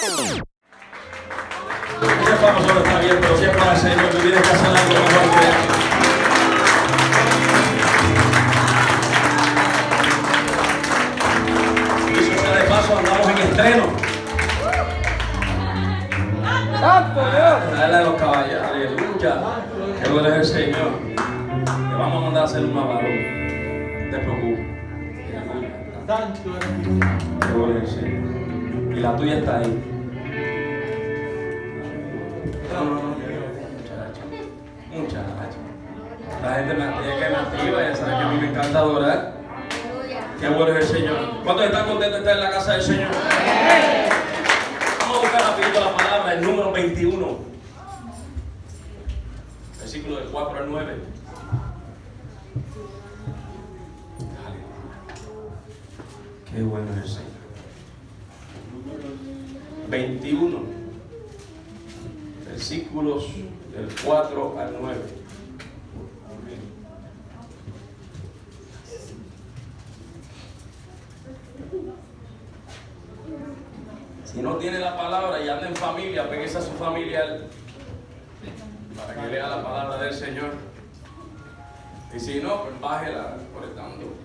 Ese famoso no está bien, pero siempre va a ser que tú tienes que hacer algo mejor que eso. Dicho sea de paso, andamos en estreno. ¡Santo Dios! Dale a los caballos, aleluya. Qué bueno es el Señor. Te vamos a mandar a hacer un avalón. No te preocupes. Qué bueno es el Señor. Y la tuya está ahí. Muchacho. La gente me activa, ya sabe que a mí me encanta adorar. Qué bueno es el Señor. ¿Cuántos están contentos de estar en la casa del Señor? Vamos a buscar rapidito la palabra, el número 21. Versículo del 4 al 9. Qué bueno es el Señor. 21. Versículos del 4 al 9. Si no tiene la palabra y anda en familia, péguese a su familiar para que lea la palabra del Señor. Y si no, pues bájela conectando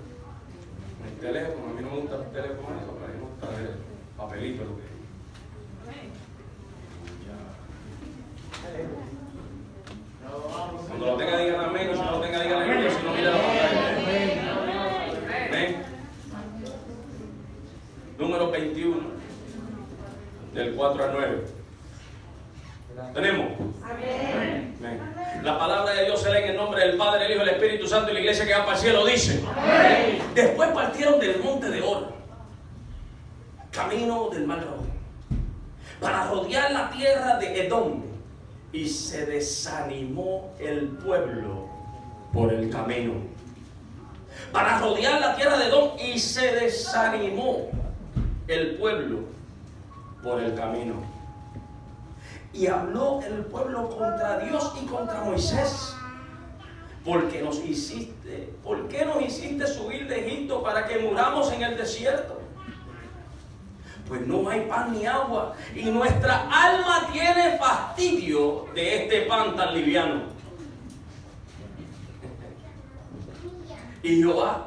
el teléfono. A mí no me gusta el teléfono, pero a mí me gusta el papelito. Lo que cuando lo tenga digan amén, y si no lo tenga digan aleluya, si no mira la pantalla. Amén. Número 21, del 4 al 9. ¿Tenemos? Amén. La palabra de Dios se lee en el nombre del Padre, el Hijo y el Espíritu Santo, y la iglesia que va para el cielo dice: amén. Después partieron del monte de Or, camino del mar Rojo, para rodear la tierra de Edom. Y se desanimó el pueblo por el camino. Para rodear la tierra de Edom, y se desanimó el pueblo por el camino. Y habló el pueblo contra Dios y contra Moisés. ¿Por qué nos hiciste subir de Egipto para que muramos en el desierto? Pues no hay pan ni agua, y nuestra alma tiene fastidio de este pan tan liviano. Y Jehová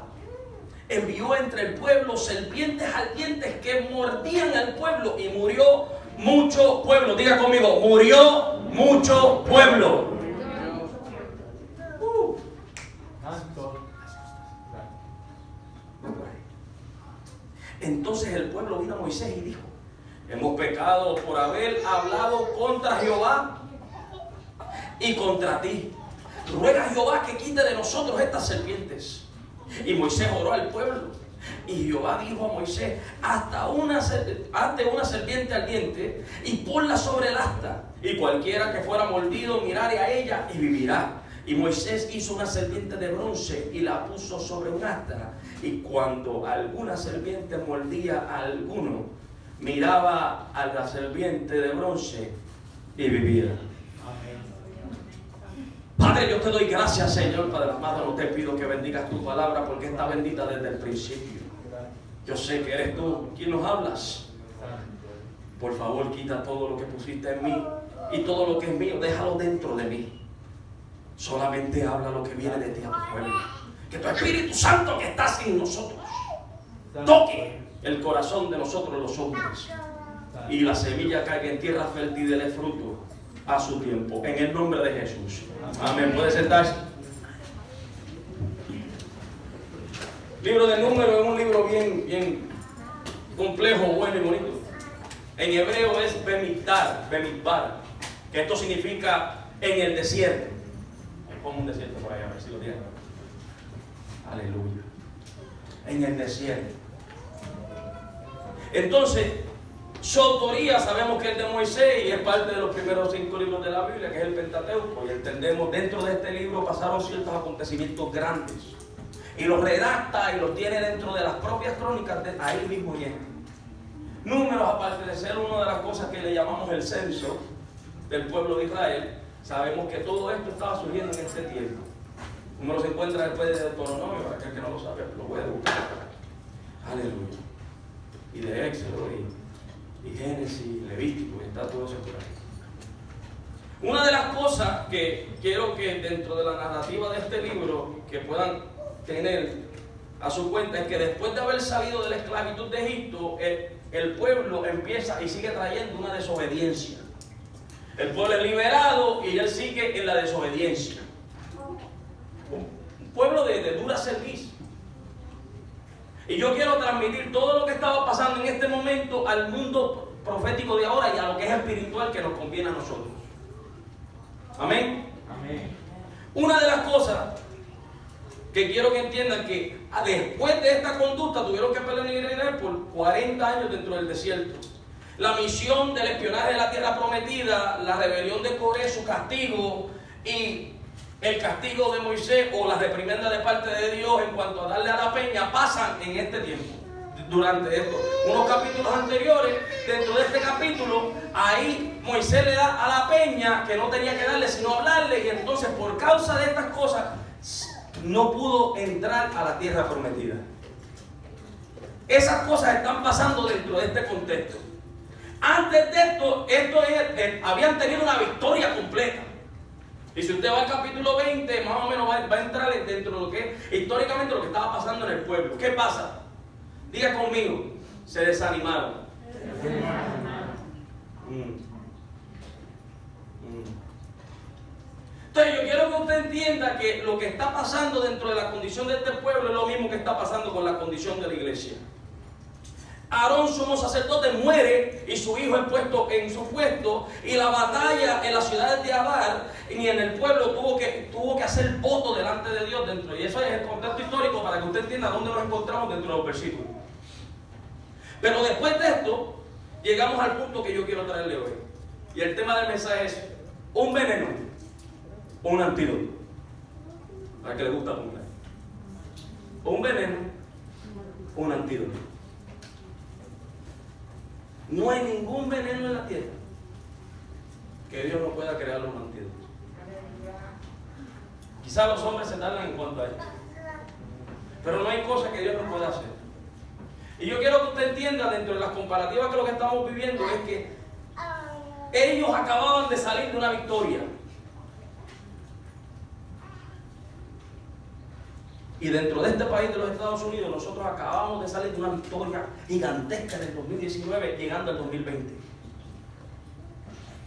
envió entre el pueblo serpientes ardientes que mordían al pueblo, y murió mucho pueblo. Diga conmigo: murió mucho pueblo. Entonces el pueblo vino a Moisés y dijo: hemos pecado por haber hablado contra Jehová y contra ti. Ruega a Jehová que quite de nosotros estas serpientes. Y Moisés oró al pueblo. Y Jehová dijo a Moisés: hazte una serpiente ardiente y ponla sobre el asta. Y cualquiera que fuera mordido mirare a ella y vivirá. Y Moisés hizo una serpiente de bronce y la puso sobre un asta. Y cuando alguna serpiente mordía a alguno, miraba a la serpiente de bronce y vivía. Padre, yo te doy gracias, Señor, Padre amado. No te pido que bendigas tu palabra, porque está bendita desde el principio. Yo sé que eres tú quien nos hablas. Por favor, quita todo lo que pusiste en mí, y todo lo que es mío, déjalo dentro de mí. Solamente habla lo que viene de ti a tu pueblo. Que tu Espíritu Santo que está en nosotros toque el corazón de nosotros los hombres, y la semilla caiga en tierra fértil y dé fruto a su tiempo. En el nombre de Jesús. Amén. Puede sentarse. Libro de Números es un libro bien complejo, bueno y bonito. En hebreo es Bemidbar, que esto significa en el desierto. Pongo un desierto por ahí, a ver si lo tienen. Aleluya. En el desierto. Entonces, su autoría sabemos que es de Moisés y es parte de los primeros 5 libros de la Biblia, que es el Pentateuco. Y entendemos, dentro de este libro pasaron ciertos acontecimientos grandes. Y los redacta y los tiene dentro de las propias crónicas de ahí mismo y Números, aparte de ser una de las cosas que le llamamos el censo del pueblo de Israel, sabemos que todo esto estaba surgiendo en este tiempo. Números se encuentra después de Deuteronomio, para aquel que no lo sabe, lo puede buscar. Aleluya. Y de Éxodo y Génesis, Levítico, y está todo eso por ahí. Una de las cosas que quiero que dentro de la narrativa de este libro que puedan tener a su cuenta es que después de haber salido de la esclavitud de Egipto, el pueblo empieza y sigue trayendo una desobediencia. El pueblo es liberado y él sigue en la desobediencia. Un pueblo de dura cerviz. Y yo quiero transmitir todo lo que estaba pasando en este momento al mundo profético de ahora y a lo que es espiritual que nos conviene a nosotros. Amén. Amén. Una de las cosas que quiero que entiendan que después de esta conducta tuvieron que peregrinar por 40 años dentro del desierto. La misión del espionaje de la tierra prometida, la rebelión de Coré, su castigo y el castigo de Moisés o la reprimenda de parte de Dios en cuanto a darle a la peña pasan en este tiempo. Durante esto, unos capítulos anteriores, dentro de este capítulo, ahí Moisés le da a la peña que no tenía que darle sino hablarle, y entonces por causa de estas cosas no pudo entrar a la tierra prometida. Esas cosas están pasando dentro de este contexto. Antes de esto, habían tenido una victoria completa. Y si usted va al capítulo 20, más o menos va a entrar dentro de lo que es históricamente lo que estaba pasando en el pueblo. ¿Qué pasa? Diga conmigo, se desanimaron. Entonces yo quiero que usted entienda que lo que está pasando dentro de la condición de este pueblo es lo mismo que está pasando con la condición de la iglesia. Aarón, sumo sacerdote, muere y su hijo es puesto en su puesto, y la batalla en las ciudades de Adar y en el pueblo tuvo que hacer voto delante de Dios dentro. Y eso es el contexto histórico para que usted entienda dónde nos encontramos dentro de los versículos. Pero después de esto, llegamos al punto que yo quiero traerle hoy. Y el tema del mensaje es un veneno o un antídoto. Para que le gusta apuntar. Un veneno o un antídoto. No hay ningún veneno en la tierra que Dios no pueda crear un antídoto. Quizás los hombres se tardan en cuanto a esto, pero no hay cosa que Dios no pueda hacer. Y yo quiero que usted entienda dentro de las comparativas que lo que estamos viviendo es que ellos acababan de salir de una victoria. Y dentro de este país de los Estados Unidos nosotros acabamos de salir de una victoria gigantesca en el 2019 llegando al 2020.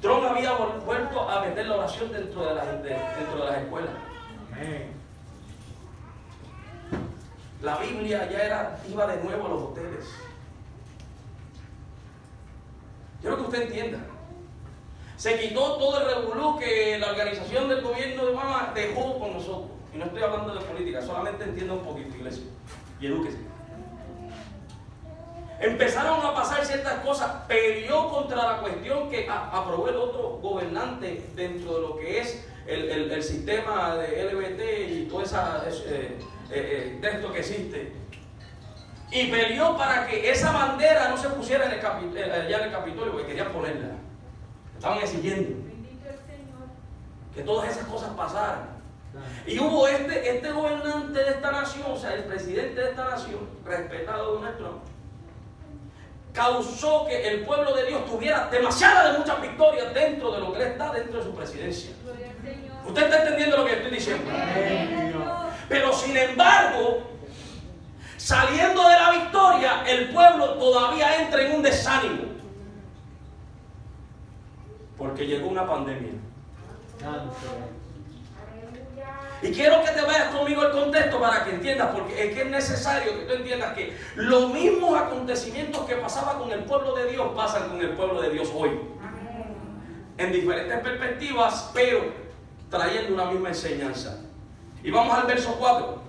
Trump había vuelto a meter la oración dentro de las escuelas. Amén. La Biblia ya iba de nuevo a los hoteles. Quiero que usted entienda. Se quitó todo el revolú que la organización del gobierno de Obama dejó con nosotros. Y no estoy hablando de política, solamente entienda un poquito, iglesia. Y edúquese. Empezaron a pasar ciertas cosas. Peleó contra la cuestión que aprobó el otro gobernante dentro de lo que es el sistema de LGBT y todo ese texto que existe. Y peleó para que esa bandera no se pusiera allá en el Capitolio, porque querían ponerla. Estaban exigiendo que todas esas cosas pasaran. Y hubo este gobernante de esta nación, o sea, el presidente de esta nación, respetado Donald Trump, causó que el pueblo de Dios tuviera demasiadas de muchas victorias dentro de lo que él está dentro de su presidencia. ¿Usted está entendiendo lo que estoy diciendo? Pero sin embargo, saliendo de la victoria, el pueblo todavía entra en un desánimo. Porque llegó una pandemia. Y quiero que te vayas conmigo al contexto para que entiendas, porque es que es necesario que tú entiendas que los mismos acontecimientos que pasaban con el pueblo de Dios pasan con el pueblo de Dios hoy. En diferentes perspectivas, pero trayendo una misma enseñanza. Y vamos al verso 4.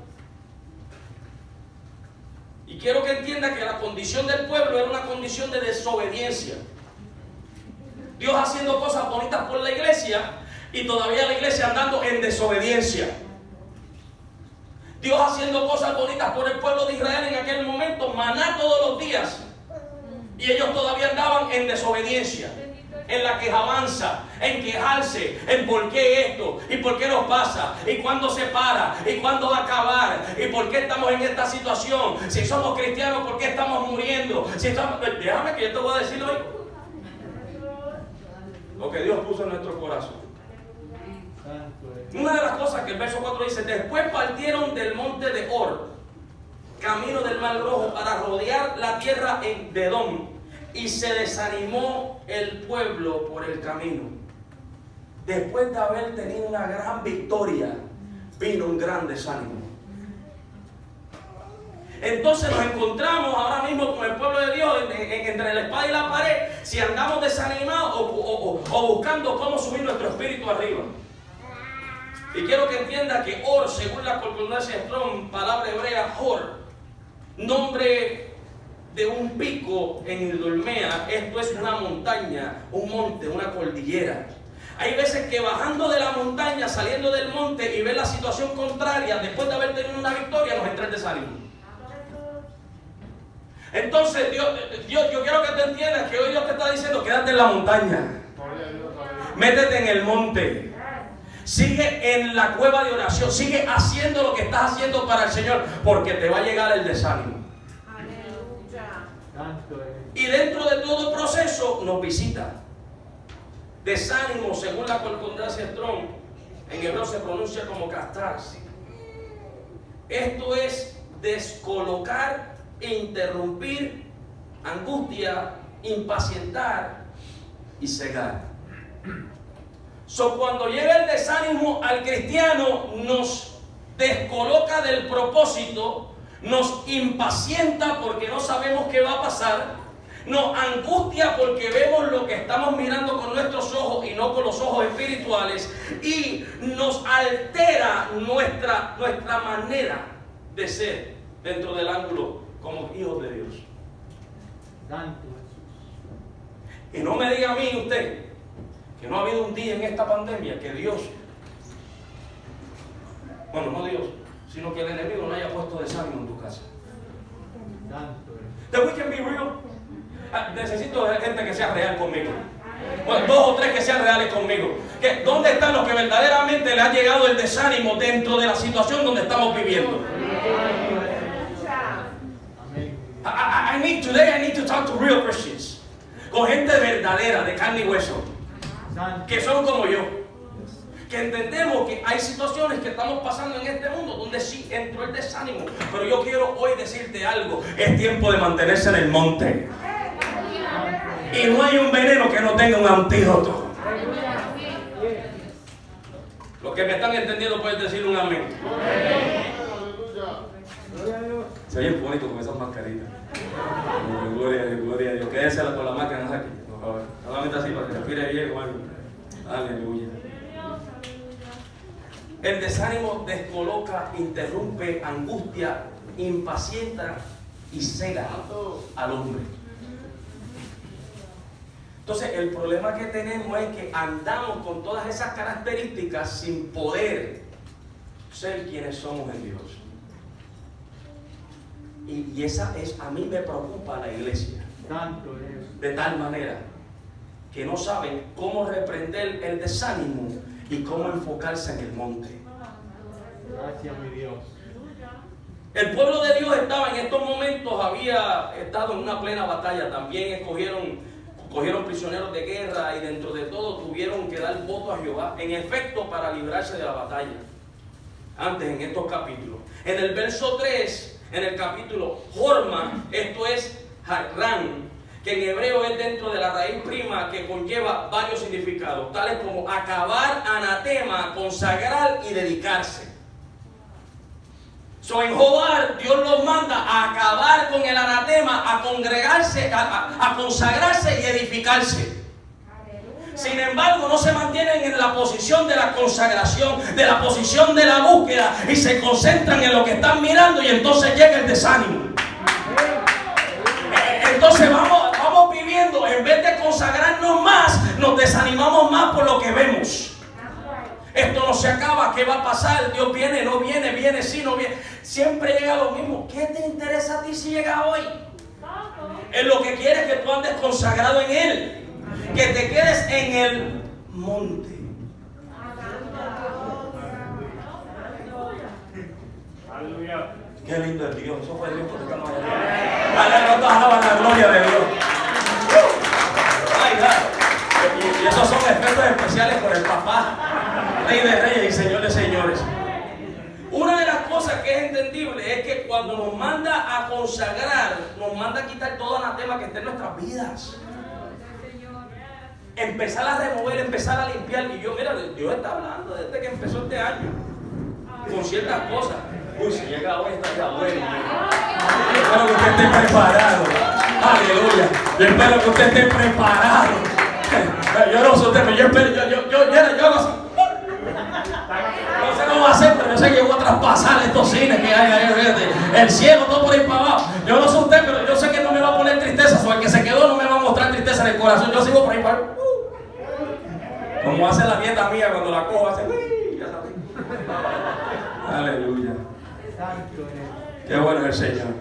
Y quiero que entiendas que la condición del pueblo era una condición de desobediencia. Dios haciendo cosas bonitas por la iglesia y todavía la iglesia andando en desobediencia. Dios haciendo cosas bonitas por el pueblo de Israel en aquel momento, maná todos los días, y ellos todavía andaban en desobediencia, en la quejabanza, en quejarse, en por qué esto, y por qué nos pasa, y cuándo se para, y cuándo va a acabar, y por qué estamos en esta situación. Si somos cristianos, ¿por qué estamos muriendo? Déjame que yo te voy a decir hoy. lo que Dios puso en nuestro corazón. Una de las cosas que el verso 4 dice: después partieron del monte de Hor, camino del Mar Rojo, para rodear la tierra de Edom, y se desanimó el pueblo por el camino. Después de haber tenido una gran victoria, vino un gran desánimo. Entonces nos encontramos ahora mismo con el pueblo de Dios entre la espada y la pared, si andamos desanimados o buscando cómo subir nuestro espíritu arriba. Y quiero que entienda que Hor, según la concordancia Strong, palabra hebrea Hor, nombre de un pico en Idolmea, esto es una montaña, un monte, una cordillera. Hay veces que bajando de la montaña, saliendo del monte y ver la situación contraria, después de haber tenido una victoria, nos entra el desánimo. Entonces, Dios, yo quiero que te entiendas que hoy Dios te está diciendo: quédate en la montaña, métete en el monte, sigue en la cueva de oración, sigue haciendo lo que estás haciendo para el Señor, porque te va a llegar el desánimo. Y dentro de todo el proceso nos visita. Desánimo, según la concordancia Strong, en hebreo se pronuncia como castarse. Esto es descolocar, interrumpir, angustia, impacientar y cegar. Cuando llega el desánimo al cristiano, nos descoloca del propósito, nos impacienta porque no sabemos qué va a pasar, nos angustia porque vemos lo que estamos mirando con nuestros ojos y no con los ojos espirituales, y nos altera nuestra manera de ser dentro del ángulo como hijos de Dios. Y no me diga a mí usted que no ha habido un día en esta pandemia que Dios, bueno, no Dios, sino que el enemigo no haya puesto desánimo en tu casa. That we can be real. Necesito gente que sea real conmigo. Bueno, 2 o 3 que sean reales conmigo. ¿Dónde están los que verdaderamente le ha llegado el desánimo dentro de la situación donde estamos viviendo? Today I need to talk to real Christians. Con gente verdadera, de carne y hueso, que son como yo, que entendemos que hay situaciones que estamos pasando en este mundo donde sí entró el desánimo, pero yo quiero hoy decirte algo: es tiempo de mantenerse en el monte, y no hay un veneno que no tenga un antídoto. Los que me están entendiendo pueden decir un amén. Se oye bonito con esas mascaritas. Gloria a Dios, gloria a Dios. Quédese con la máscara aquí, por favor. Solamente así para que respire bien, hermano. Aleluya. El desánimo descoloca, interrumpe, angustia, impacienta y cega al hombre. Entonces, el problema que tenemos es que andamos con todas esas características sin poder ser quienes somos en Dios. Y esa es, a mí me preocupa la iglesia. De tal manera que no saben cómo reprender el desánimo y cómo enfocarse en el monte. Gracias, mi Dios. El pueblo de Dios estaba en estos momentos, había estado en una plena batalla. También cogieron prisioneros de guerra, y dentro de todo tuvieron que dar voto a Jehová, en efecto, para librarse de la batalla. Antes, en estos capítulos, en el verso 3, en el capítulo Horma, esto es Harran, que en hebreo es dentro de la raíz prima, que conlleva varios significados, tales como acabar, anatema, consagrar y dedicarse. En Jobar, Dios los manda a acabar con el anatema, a congregarse, a consagrarse y edificarse. Sin embargo, no se mantienen en la posición de la consagración, de la posición de la búsqueda, y se concentran en lo que están mirando, y entonces llega el desánimo. Entonces vamos viviendo, en vez de consagrarnos más, nos desanimamos más por lo que vemos. Esto no se acaba, ¿qué va a pasar? Dios viene, no viene, viene, sí, no viene. Siempre llega lo mismo. ¿Qué te interesa a ti si llega hoy? Es lo que quiere que tú andes consagrado en Él, que te quedes en el monte. Aleluya. Qué lindo es Dios. Eso fue Dios que te estamos alabando. Alaban la gloria de Dios. Y esos son comprometer nuestras vidas. Empezar a remover, empezar a limpiar. Y yo, mira, Dios está hablando desde que empezó este año con ciertas cosas. Uy, si llega hoy está ya bueno. Yo espero que usted esté preparado. Aleluya. Yo espero que usted esté preparado. Yo no sé usted, pero yo espero, yo no sé. No sé cómo va a ser, pero yo sé que voy a traspasar estos cines que hay ahí, fíjate. El cielo, todo por ahí para abajo. Yo no sé usted, pero yo sé que no me va a poner tristeza. O el que se quedó no me va a mostrar tristeza en el corazón. Yo sigo por ahí para abajo. Como hace la nieta mía cuando la cojo, hace ya sabes. Aleluya. Qué bueno es el Señor.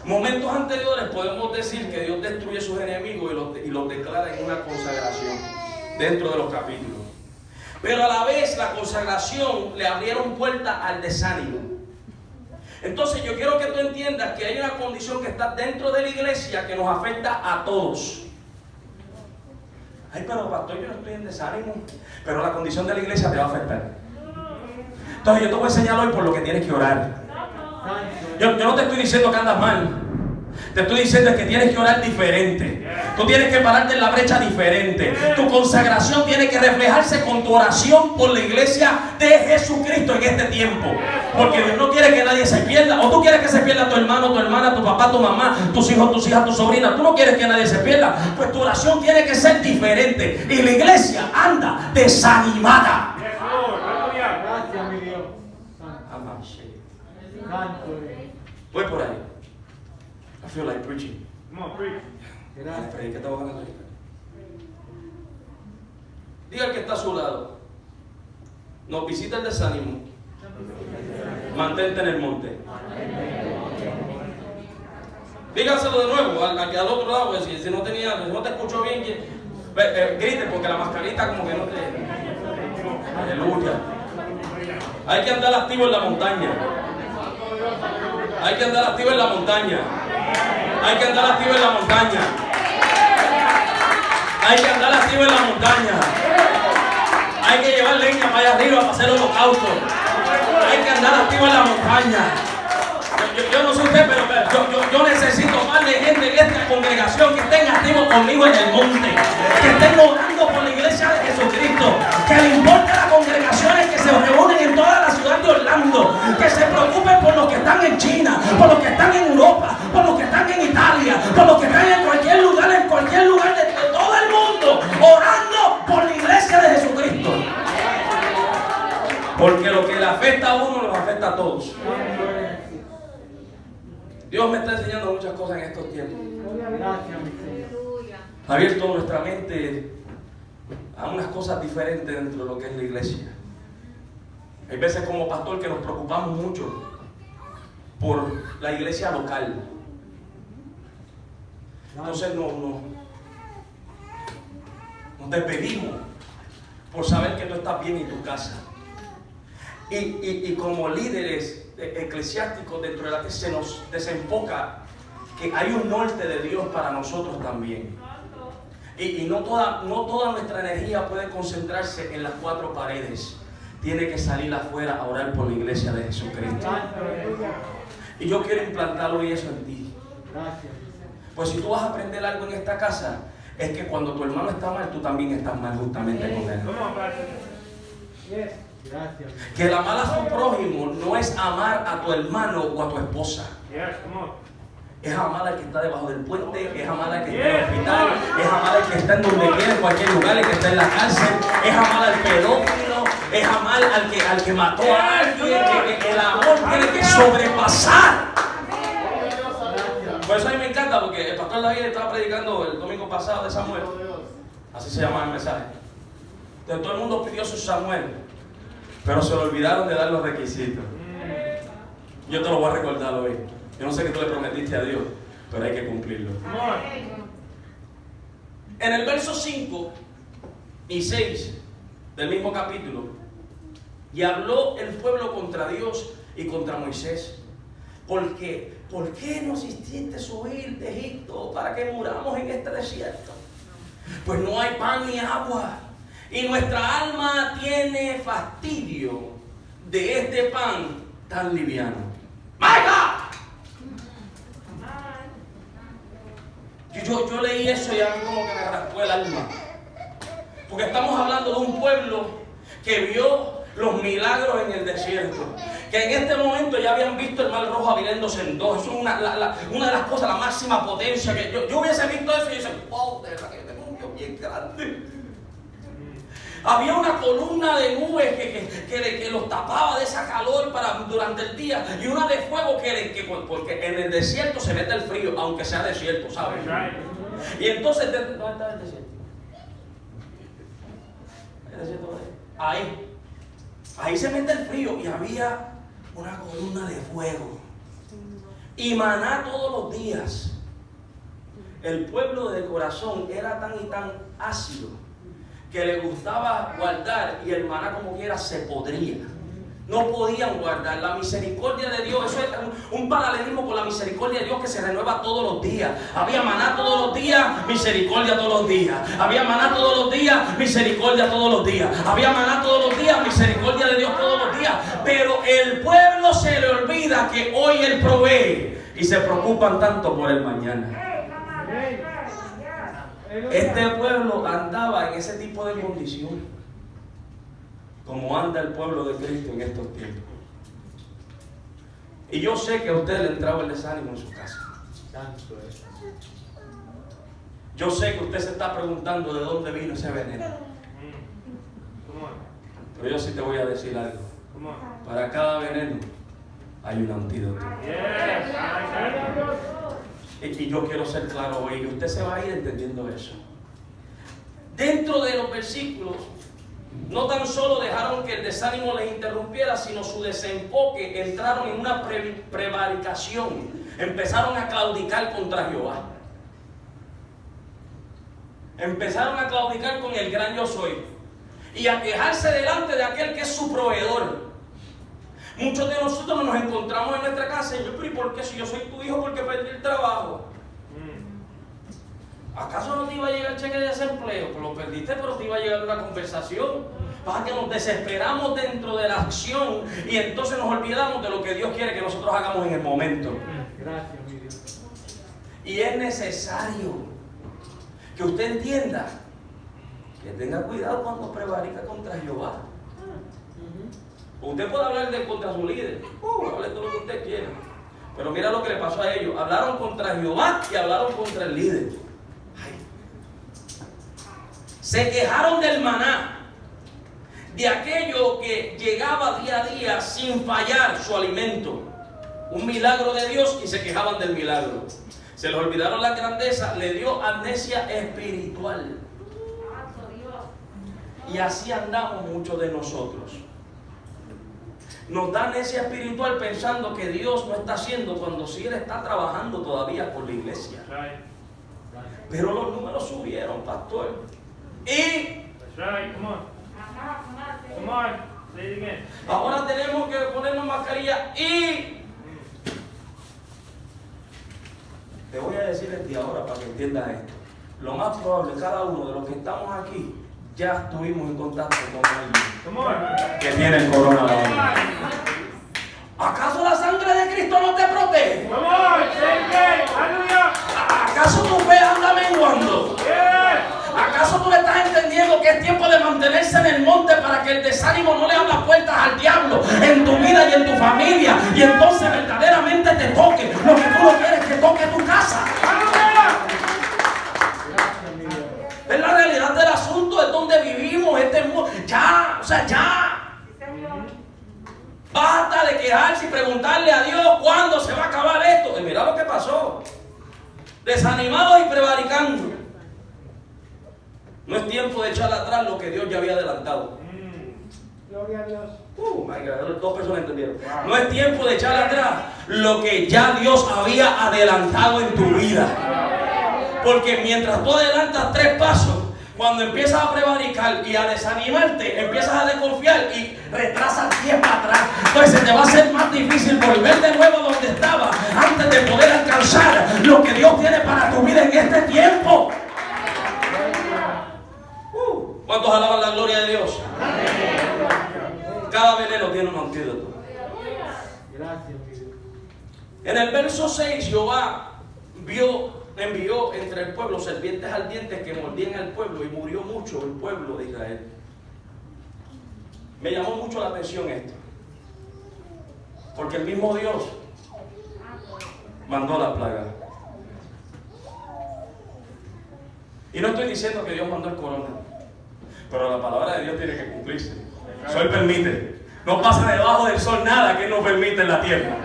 Momentos anteriores podemos decir que Dios destruye sus enemigos y los declara en una consagración dentro de los capítulos. Pero a la vez la consagración le abrieron puerta al desánimo. Entonces yo quiero que tú entiendas que hay una condición que está dentro de la iglesia que nos afecta a todos. Ay, pero pastor, yo no estoy en desánimo. Pero la condición de la iglesia te va a afectar. Entonces yo te voy a enseñar hoy por lo que tienes que orar. Yo no te estoy diciendo que andas mal. Te estoy diciendo que tienes que orar diferente. Tú tienes que pararte en la brecha diferente. Tu consagración tiene que reflejarse con tu oración por la iglesia de Jesucristo en este tiempo. Porque Dios no quiere que nadie se pierda. O tú quieres que se pierda tu hermano, tu hermana, tu papá, tu mamá, tus hijos, tus hijas, tu sobrina. Tú no quieres que nadie se pierda. Pues tu oración tiene que ser diferente. Y la iglesia anda desanimada. Gracias, mi Dios. Voy por ahí. I feel like preaching. Come on, preach. ¿Qué te voy a ganar? Diga al que está a su lado. Nos visita el desánimo. Mantente en el monte. Díganselo de nuevo al que al otro lado, pues, si no te escucho bien, grite porque la mascarita como que no te. Aleluya. Hay que andar activo en la montaña. Hay que andar activo en la montaña. Hay que andar activo en la montaña. Hay que andar activo en la montaña. Hay que llevar leña para allá arriba para hacer holocausto. Hay que andar activo en la montaña. Yo no sé usted, pero yo necesito más de gente en esta congregación que estén activos conmigo en el monte, que estén orando por la iglesia de Jesucristo, que le importe a las congregaciones que se reúnen en toda la ciudad de Orlando, que se preocupen por los que están en China, por los que están en Europa, por los que están en Italia, por los que están en cualquier lugar de todo el mundo, orando por la iglesia de Jesucristo. Porque lo que le afecta a uno, nos afecta a todos. Dios me está enseñando muchas cosas en estos tiempos. Ha abierto nuestra mente a unas cosas diferentes dentro de lo que es la iglesia. Hay veces como pastor que nos preocupamos mucho por la iglesia local. Entonces nos despedimos por saber que tú estás bien en tu casa. Y como líderes eclesiásticos dentro de la que se nos desenfoca que hay un norte de Dios para nosotros también. Y no toda nuestra energía puede concentrarse en las cuatro paredes. Tiene que salir afuera a orar por la iglesia de Jesucristo. Y yo quiero implantar hoy eso en ti. Pues si tú vas a aprender algo en esta casa, es que cuando tu hermano está mal, tú también estás mal juntamente con él. Que el amar a su prójimo no es amar a tu hermano o a tu esposa. Es amar al que está debajo del puente, es amar al que está en el hospital, es amar al que está en donde quiera, en cualquier lugar, el que está en la cárcel, es amar al pedófilo, es amar al que mató a alguien. El amor tiene que sobrepasar. Por eso a mí me encanta, porque el pastor David estaba predicando el domingo pasado de Samuel. Así se llama el mensaje. Entonces todo el mundo pidió su Samuel, pero se le olvidaron de dar los requisitos. Yo te lo voy a recordar hoy. Yo no sé qué tú le prometiste a Dios, pero hay que cumplirlo. En el verso 5 y 6 del mismo capítulo, y habló el pueblo contra Dios y contra Moisés. ¿Por qué? ¿Por qué nos hiciste subir de Egipto para que muramos en este desierto? Pues no hay pan ni agua, y nuestra alma tiene fastidio de este pan tan liviano. ¡My God! Yo leí eso y a mí como que me raspó el alma. Porque estamos hablando de un pueblo que vio los milagros en el desierto. Que en este momento ya habían visto el mar rojo abriéndose en dos. Eso es una de las cosas, la máxima potencia. Que yo hubiese visto eso y dice, wow, de verdad que yo tengo un Dios bien grande. Había una columna de nubes que los tapaba de esa calor durante el día, y una de fuego porque en el desierto se mete el frío, aunque sea desierto, ¿sabes? Y entonces, ¿dónde está el desierto? ¿El desierto dónde? Ahí se mete el frío, y había una columna de fuego y maná todos los días. El pueblo de corazón era tan y tan ácido que le gustaba guardar, y el maná como quiera se podría. No podían guardar. La misericordia de Dios, eso es un paralelismo con la misericordia de Dios que se renueva todos los días. Había maná todos los días, misericordia todos los días. Había maná todos los días, misericordia todos los días. Había maná todos los días, misericordia de Dios todos los días. Pero el pueblo se le olvida que hoy Él provee, y se preocupan tanto por el mañana. Este pueblo andaba en ese tipo de condición, como anda el pueblo de Cristo en estos tiempos. Y yo sé que a usted le entraba el desánimo en su casa. Yo sé que usted se está preguntando de dónde vino ese veneno. Pero yo sí te voy a decir algo. Para cada veneno hay un antídoto. Y yo quiero ser claro hoy, y usted se va a ir entendiendo eso. Dentro de los versículos, no tan solo dejaron que el desánimo les interrumpiera, sino su desenfoque. Entraron en una prevaricación. Empezaron a claudicar contra Jehová. Empezaron a claudicar con el gran yo soy, y a quejarse delante de aquel que es su proveedor. Muchos de nosotros nos encontramos en nuestra casa y yo, pero ¿y por qué? Si yo soy tu hijo, ¿por qué perdí el trabajo? ¿Acaso no te iba a llegar el cheque de desempleo? Pues lo perdiste, pero te iba a llegar una conversación. Para que nos desesperamos dentro de la acción, y entonces nos olvidamos de lo que Dios quiere que nosotros hagamos en el momento. Gracias, mi Dios. Y es necesario que usted entienda que tenga cuidado cuando prevarica contra Jehová. Usted puede hablar contra su líder, hable todo lo que usted quiera, pero mira lo que le pasó a ellos. Hablaron contra Jehová y hablaron contra el líder. Ay. Se quejaron del maná, de aquello que llegaba día a día sin fallar su alimento, un milagro de Dios, y se quejaban del milagro. Se les olvidaron la grandeza, le dio amnesia espiritual. Y así andamos muchos de nosotros. Nos da amnesia espiritual pensando que Dios no está haciendo, cuando sí Él está trabajando todavía por la iglesia. Pero los números subieron, pastor. Y ahora tenemos que ponernos mascarilla. Y te voy a decir desde ahora para que entiendas esto. Lo más probable, cada uno de los que estamos aquí ya estuvimos en contacto con alguien que tiene el coronavirus. ¿Acaso la sangre de Cristo no te protege? ¿Acaso tu fe anda menguando? ¿Acaso tú le estás entendiendo que es tiempo de mantenerse en el monte para que el desánimo no le abra puertas al diablo en tu vida y en tu familia? Y entonces verdaderamente te toque lo que tú no quieres que toque tu casa. Es la realidad del asunto, es donde vivimos, ya. Basta de quejarse y preguntarle a Dios cuándo se va a acabar esto. Y mira lo que pasó. Desanimados y prevaricando. No es tiempo de echar atrás lo que Dios ya había adelantado. Gloria a Dios. Dos personas entendieron. No es tiempo de echar atrás lo que ya Dios había adelantado en tu vida. Porque mientras tú adelantas 3 pasos, cuando empiezas a prevaricar y a desanimarte, empiezas a desconfiar y retrasas 10 para atrás. Entonces se te va a hacer más difícil volver de nuevo donde estaba antes de poder alcanzar lo que Dios tiene para tu vida en este tiempo. ¿Cuántos alaban la gloria de Dios? Cada veneno tiene un antídoto. Gracias, mi Dios. En el verso 6, Jehová vio envió entre el pueblo serpientes ardientes que mordían al pueblo y murió mucho el pueblo de Israel. Me llamó mucho la atención esto, porque el mismo Dios mandó la plaga. Y no estoy diciendo que Dios mandó el corona, pero la palabra de Dios tiene que cumplirse. Eso Él permite. No pasa debajo del sol nada que Él no permite en la tierra.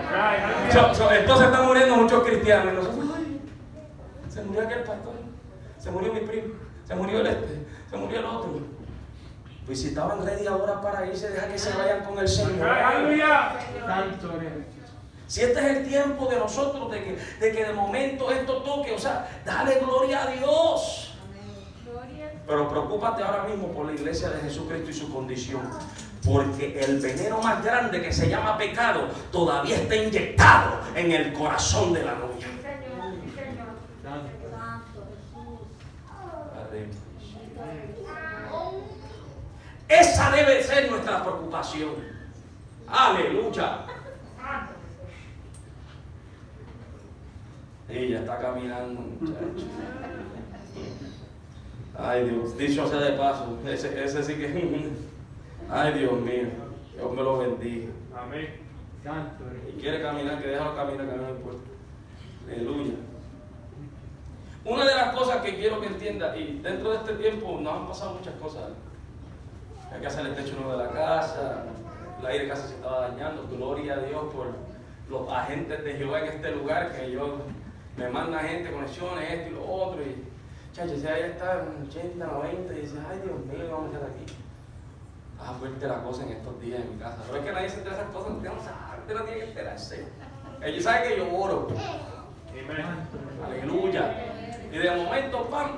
Entonces están muriendo muchos cristianos. Y nosotros, ay, se murió aquel pastor, se murió mi primo, se murió se murió el otro. Pues si estaban ready ahora para irse, deja que se vayan con el Señor. ¡Aleluya! Si este es el tiempo de nosotros, de que de momento esto toque, o sea, dale gloria a Dios. Pero preocúpate ahora mismo por la iglesia de Jesucristo y su condición. Porque el veneno más grande que se llama pecado todavía está inyectado en el corazón de la novia. Esa debe ser nuestra preocupación. Aleluya. Ella está caminando, muchachos. Ay Dios, dicho sea de paso, ese sí que... Ay Dios mío, Dios me lo bendiga. Amén. Y quiere caminar, que déjalo caminar, que no me importa. Aleluya. Una de las cosas que quiero que entienda, y dentro de este tiempo nos han pasado muchas cosas. Hay que hacer el techo nuevo de la casa, el aire casi se estaba dañando. Gloria a Dios por los agentes de Jehová en este lugar, que yo me manda gente, conexiones, esto y lo otro. Y chacho, si ahí está en 80, 90, y dices, ay Dios mío, vamos a quedar aquí. Ah, fuerte la cosa en estos días en mi casa. Pero es que nadie se entera de esas cosas, usted no tiene que enterarse. Ellos saben que yo oro. Aleluya. Y de momento, ¡pam!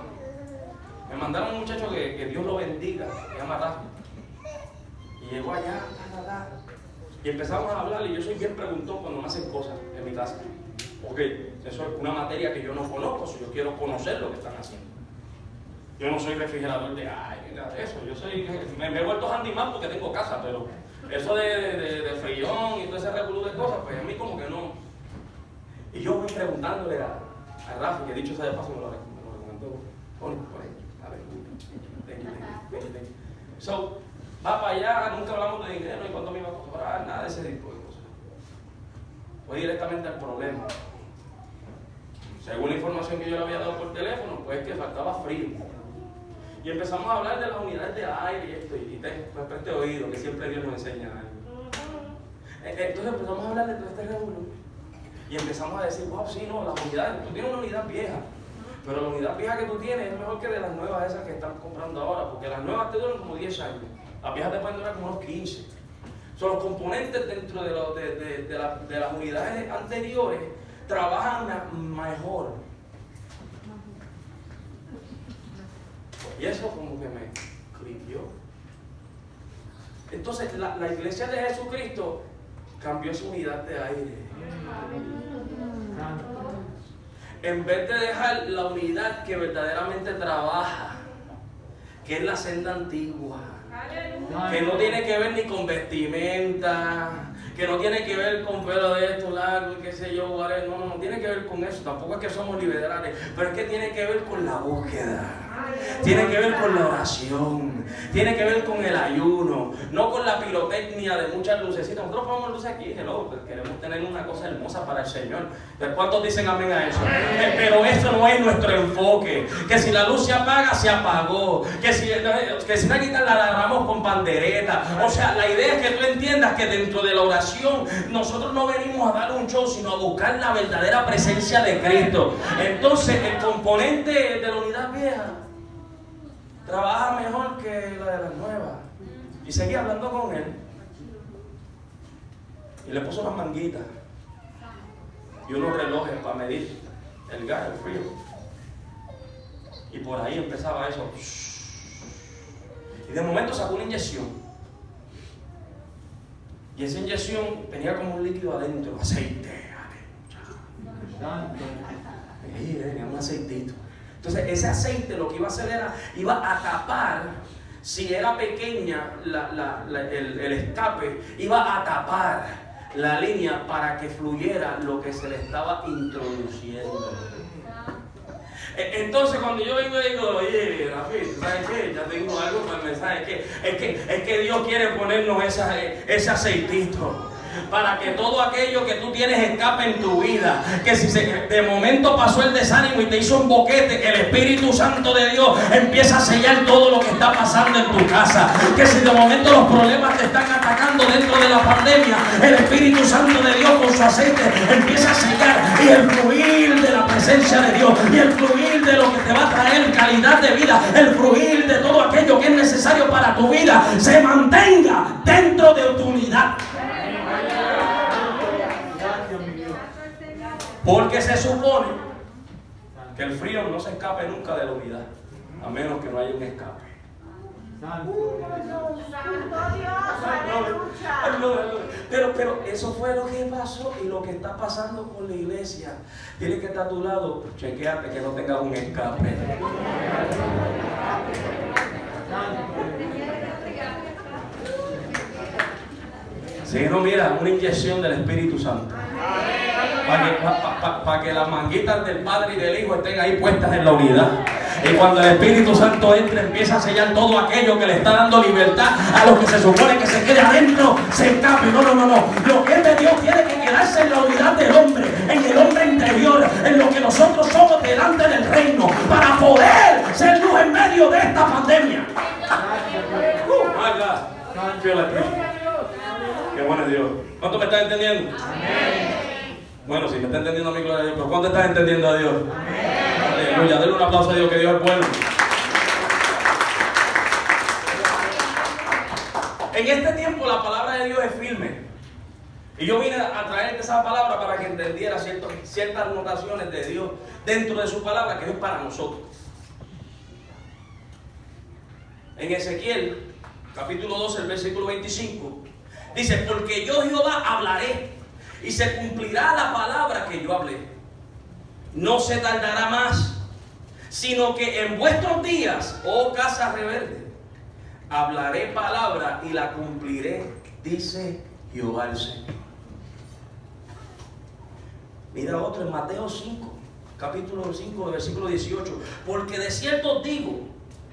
Me mandaron un muchacho que Dios lo bendiga, se llama Rafa. Y llegó allá, y empezamos a hablar, y yo soy bien preguntón cuando me hacen cosas en mi casa. Ok, eso es una materia que yo no conozco, so yo quiero conocer lo que están haciendo. Yo no soy refrigerador de, ay, mira eso, yo soy, me he vuelto handyman porque tengo casa, pero eso de frillón y todo ese revolú de cosas, pues a mí como que no. Y yo voy preguntándole a Rafa, que dicho sea de paso me lo recomendó, por ahí, a ver, so, va para allá, nunca hablamos de dinero y cuánto me iba a cobrar, nada de ese tipo de cosas. Fue directamente al problema. Según la información que yo le había dado por teléfono, pues que faltaba frío. Y empezamos a hablar de las unidades de aire y esto, y pues preste oído, que siempre Dios nos enseña algo. Entonces empezamos a hablar de todo este revuelo. Y empezamos a decir, wow, sí, no, las unidades, tú tienes una unidad vieja, pero la unidad vieja que tú tienes es mejor que de las nuevas esas que están comprando ahora, porque las nuevas te duran como 10 años, las viejas te pueden durar como unos 15. Son los componentes dentro de las unidades anteriores trabajan mejor. Y eso como que me cliqueó. Entonces la iglesia de Jesucristo cambió su unidad de aire. En vez de dejar la unidad que verdaderamente trabaja, que es la senda antigua, que no tiene que ver ni con vestimenta, que no tiene que ver con pelo de esto largo y qué sé yo, ¿vale? No tiene que ver con eso, tampoco es que somos liberales, pero es que tiene que ver con la búsqueda. Tiene que ver con la oración, tiene que ver con el ayuno, no con la pirotecnia de muchas lucecitas. Nosotros ponemos luces aquí, hello, pues queremos tener una cosa hermosa para el Señor. ¿Cuántos dicen amén a eso? Pero eso no es nuestro enfoque. Que si la luz se apaga, se apagó. Que si la guitarra la agarramos con pandereta. O sea, la idea es que tú entiendas que dentro de la oración nosotros no venimos a dar un show, sino a buscar la verdadera presencia de Cristo. Entonces, el componente de la unidad vieja trabaja mejor que la de las nuevas. Y seguí hablando con él. Y le puso unas manguitas y unos relojes para medir el gas, el frío. Y por ahí empezaba eso. Y de momento sacó una inyección. Y esa inyección tenía como un líquido adentro, aceite. Tenía un aceitito. Entonces ese aceite lo que iba a hacer era, iba a tapar, si era pequeña el escape, iba a tapar la línea para que fluyera lo que se le estaba introduciendo. Entonces cuando yo vengo y digo, oye, Rafi, ¿sabes qué? Ya tengo algo para el mensaje. Es que Dios quiere ponernos ese aceitito. Para que todo aquello que tú tienes escape en tu vida. Que si de momento pasó el desánimo y te hizo un boquete, el Espíritu Santo de Dios empieza a sellar todo lo que está pasando en tu casa. Que si de momento los problemas te están atacando dentro de la pandemia, el Espíritu Santo de Dios con su aceite empieza a sellar. Y el fluir de la presencia de Dios, y el fluir de lo que te va a traer calidad de vida, el fluir de todo aquello que es necesario para tu vida, se mantenga dentro de tu unidad. Porque se supone que el frío no se escape nunca de la unidad, a menos que no haya un escape. Pero eso fue lo que pasó y lo que está pasando con la iglesia. Tiene que estar a tu lado, chequeate que no tengas un escape. Si no, mira, una inyección del Espíritu Santo. Para que las manguitas del Padre y del Hijo estén ahí puestas en la unidad. Y cuando el Espíritu Santo entre, empieza a sellar todo aquello que le está dando libertad a los que se supone que se quede adentro, se escape. No. Lo que es de Dios tiene que quedarse en la unidad del hombre, en el hombre interior, en lo que nosotros somos delante del reino, para poder ser luz en medio de esta pandemia. Qué bueno es Dios. ¿Cuánto me estás entendiendo? Amén. Bueno, si me está entendiendo a mí, gloria a Dios, pero ¿cuánto estás entendiendo a Dios? Amén. Aleluya, denle un aplauso a Dios, que Dios es bueno. En este tiempo la palabra de Dios es firme. Y yo vine a traerte esa palabra para que entendiera ciertas notaciones de Dios dentro de su palabra que es para nosotros. En Ezequiel, capítulo 12, el versículo 25, dice: porque yo Jehová hablaré y se cumplirá la palabra que yo hablé. No se tardará más, sino que en vuestros días, oh casa rebelde, hablaré palabra y la cumpliré, dice Jehová el Señor. Mira otro en Mateo 5, capítulo 5, versículo 18. Porque de cierto os digo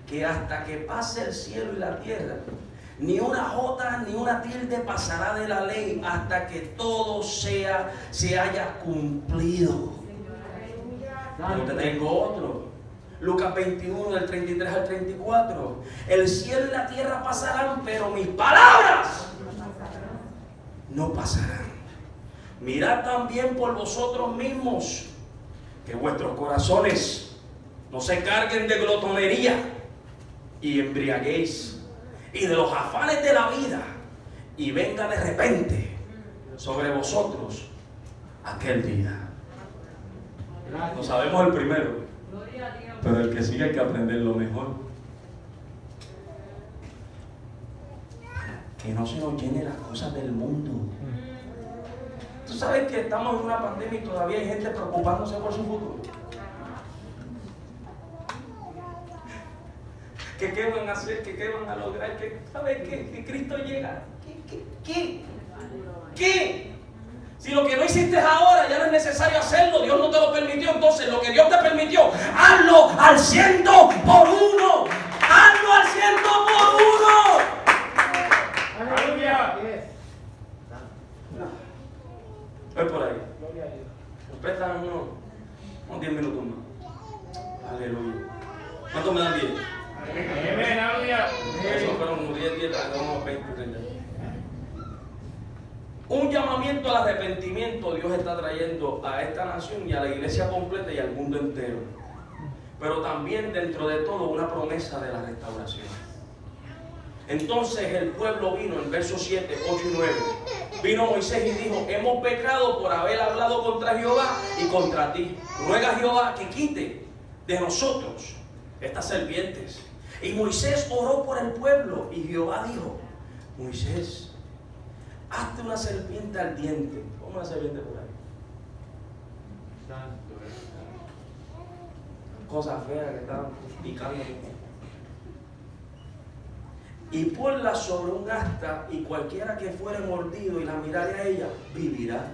que hasta que pase el cielo y la tierra, ni una jota ni una tilde pasará de la ley hasta que todo se haya cumplido. Yo te tengo otro. Lucas 21, del 33 al 34. El cielo y la tierra pasarán, pero mis palabras no pasarán. Mirad también por vosotros mismos, que vuestros corazones no se carguen de glotonería y embriaguéis, y de los afanes de la vida, y venga de repente sobre vosotros aquel día. No sabemos el primero, pero el que sigue hay que aprender lo mejor. Que no se nos llene las cosas del mundo. Tú sabes que estamos en una pandemia y todavía hay gente preocupándose por su futuro. ¿Qué van a hacer? ¿Qué van a lograr? ¿Sabes qué? Que Cristo llega. ¿Qué? Si lo que no hiciste ahora ya no es necesario hacerlo, Dios no te lo permitió, entonces lo que Dios te permitió, hazlo al 100 por uno. Hazlo al 100 por uno. Aleluya. Voy por ahí. Préstame unos 10 minutos más. Aleluya. ¿Cuánto me dan 10? Eso fueron unos 10, unos 20, 30. Un llamamiento al arrepentimiento Dios está trayendo a esta nación y a la iglesia completa y al mundo entero. Pero también dentro de todo una promesa de la restauración. Entonces el pueblo vino, en versos 7, 8 y 9. Vino Moisés y dijo: hemos pecado por haber hablado contra Jehová y contra ti. Ruega a Jehová que quite de nosotros estas serpientes. Y Moisés oró por el pueblo y Jehová dijo: Moisés, hazte una serpiente ardiente. Pon una serpiente por ahí. Cosas feas que estaban picando. Y ponla sobre un asta, y cualquiera que fuere mordido y la mirare a ella, vivirá.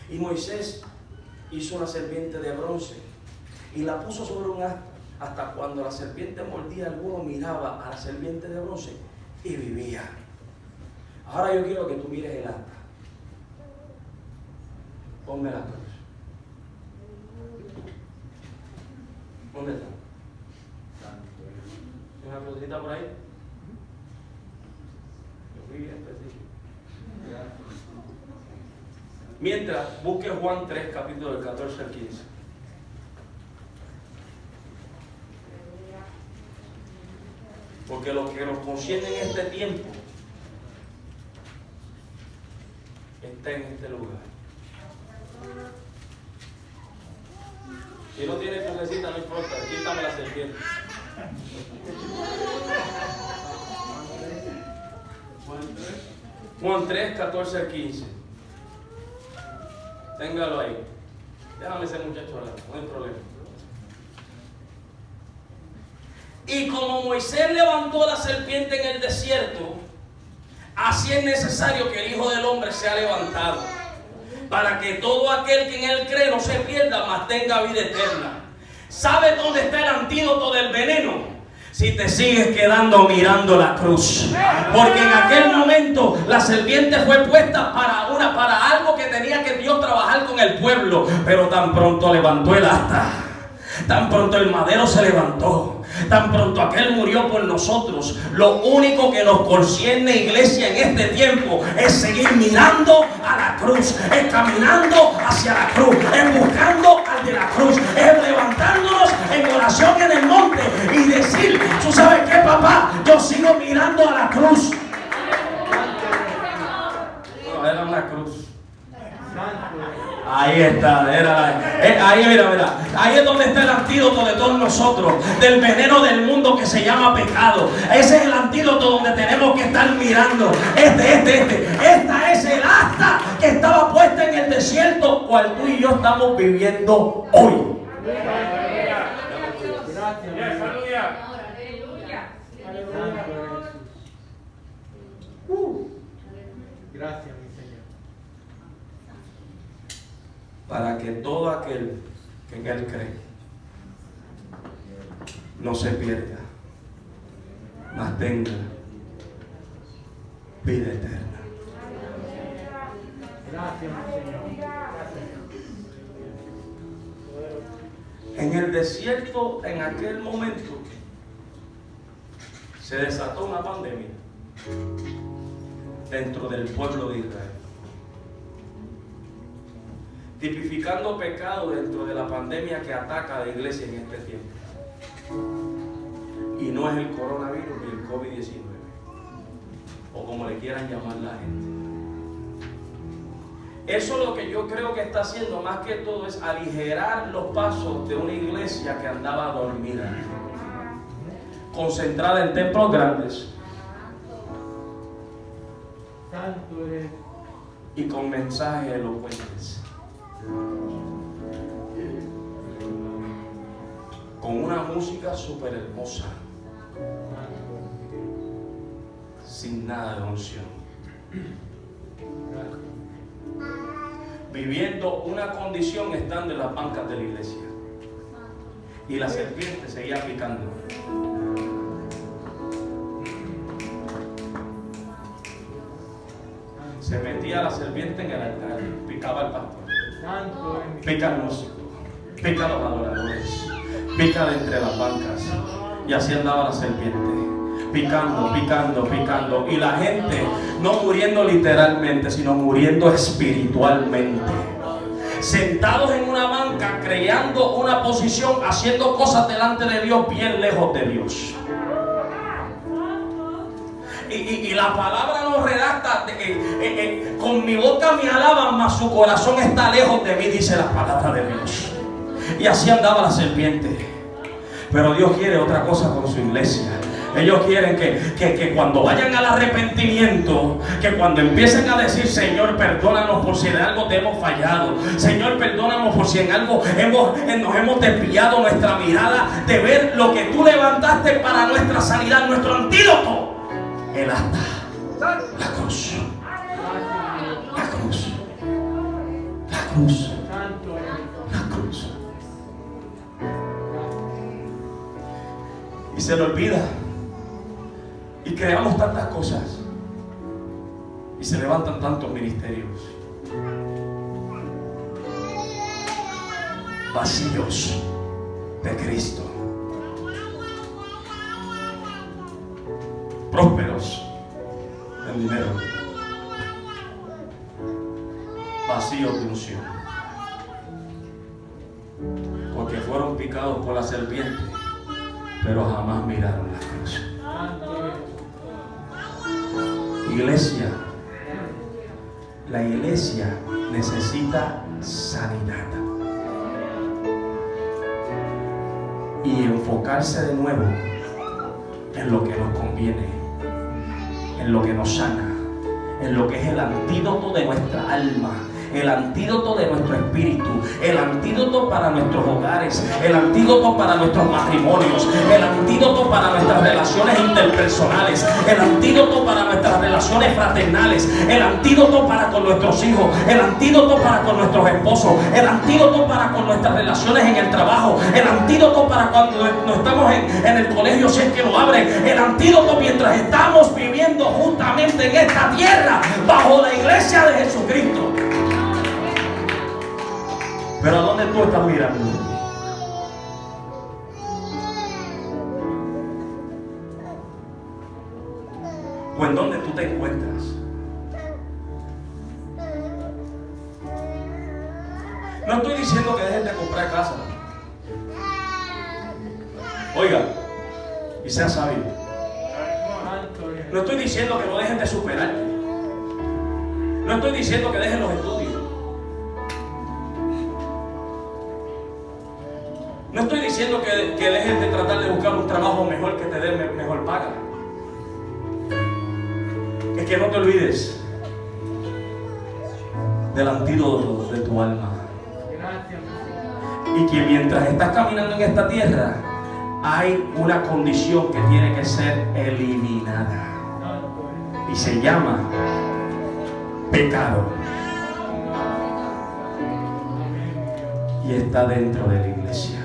Y Moisés hizo una serpiente de bronce y la puso sobre un asta. Hasta cuando la serpiente mordía, alguno miraba a la serpiente de bronce y vivía. Ahora yo quiero que tú mires el asta. Ponme la cruz. ¿Dónde está? ¿Una crucita por ahí? Yo fui bien específico. Mientras, busque Juan 3, capítulo del 14 al 15. Porque lo que nos concierne en este tiempo está en este lugar. Si no tiene crucecita, no importa, quítame la serpiente. Juan 3, 14 al 15. Téngalo ahí. Déjame ese muchacho hablar, no hay problema. Y como Moisés levantó la serpiente en el desierto, así es necesario que el Hijo del Hombre sea levantado, para que todo aquel que en él cree no se pierda, mas tenga vida eterna. ¿Sabes dónde está el antídoto del veneno? Si te sigues quedando mirando la cruz. Porque en aquel momento la serpiente fue puesta para algo que tenía que Dios trabajar con el pueblo. Pero tan pronto levantó el asta, tan pronto el madero se levantó, tan pronto aquel murió por nosotros, lo único que nos concierne, iglesia, en este tiempo es seguir mirando a la cruz, es caminando hacia la cruz, es buscando al de la cruz, es levantándonos en oración en el monte y decir: ¿tú sabes qué, papá? Yo sigo mirando a la cruz. No, era una cruz. Ahí está, ahí mira, ahí es donde está el antídoto de todos nosotros, del veneno del mundo que se llama pecado. Ese es el antídoto donde tenemos que estar mirando. Esta es el asta que estaba puesta en el desierto, cual tú y yo estamos viviendo hoy. Gracias, mi Señor. Para que todo aquel que en él cree no se pierda, mas tenga vida eterna. Gracias, mi Señor. Gracias. En el desierto, en aquel momento, se desató una pandemia dentro del pueblo de Israel, tipificando pecado dentro de la pandemia que ataca a la iglesia en este tiempo. Y no es el coronavirus ni el COVID-19, o como le quieran llamar la gente. Eso lo que yo creo que está haciendo más que todo es aligerar los pasos de una iglesia que andaba dormida, concentrada en templos grandes y con mensajes elocuentes, con una música súper hermosa, sin nada de unción, viviendo una condición estando en las bancas de la iglesia, y la serpiente seguía picando. Se metía la serpiente en el altar, picaba al pastor, pica al músico, pica a los adoradores, pica de entre las bancas, y así andaba la serpiente, picando, y la gente no muriendo literalmente, sino muriendo espiritualmente, sentados en una banca, creando una posición, haciendo cosas delante de Dios, bien lejos de Dios. Y la palabra nos redacta con mi boca me alaban, mas su corazón está lejos de mí, dice la palabra de Dios. Y así andaba la serpiente. Pero Dios quiere otra cosa con su iglesia. Ellos quieren que cuando vayan al arrepentimiento, que cuando empiecen a decir: Señor, perdónanos por si en algo te hemos fallado, Señor, perdónanos por si en algo nos hemos desviado nuestra mirada de ver lo que tú levantaste para nuestra sanidad, nuestro antídoto, el asta, la cruz, la cruz, la cruz, la cruz. Y se le olvida. Y creamos tantas cosas. Y se levantan tantos ministerios vacíos de Cristo. Prósperos en dinero, vacíos de unción, porque fueron picados por la serpiente, pero jamás miraron la cruz. Iglesia, la iglesia necesita sanidad y enfocarse de nuevo en lo que nos conviene, en lo que nos sana, en lo que es el antídoto de nuestra alma, el antídoto de nuestro espíritu, el antídoto para nuestros hogares, el antídoto para nuestros matrimonios, el antídoto para nuestras relaciones interpersonales, el antídoto para nuestras relaciones fraternales, el antídoto para con nuestros hijos, el antídoto para con nuestros esposos, el antídoto para con nuestras relaciones en el trabajo, el antídoto para cuando no estamos en el colegio, si es que lo abren, el antídoto mientras estamos viviendo justamente en esta tierra bajo la iglesia de Jesucristo. Pero ¿a dónde tú estás mirando? ¿O en dónde tú te encuentras? No estoy diciendo que dejen de comprar casa. Oiga, y sea sabio. No estoy diciendo que no dejen de superarte. No estoy diciendo que dejen los estudios. No estoy diciendo que dejes de tratar de buscar un trabajo mejor que te dé mejor paga. Es que no te olvides del antídoto de tu alma. Y que mientras estás caminando en esta tierra, hay una condición que tiene que ser eliminada. Y se llama pecado. Y está dentro de la iglesia.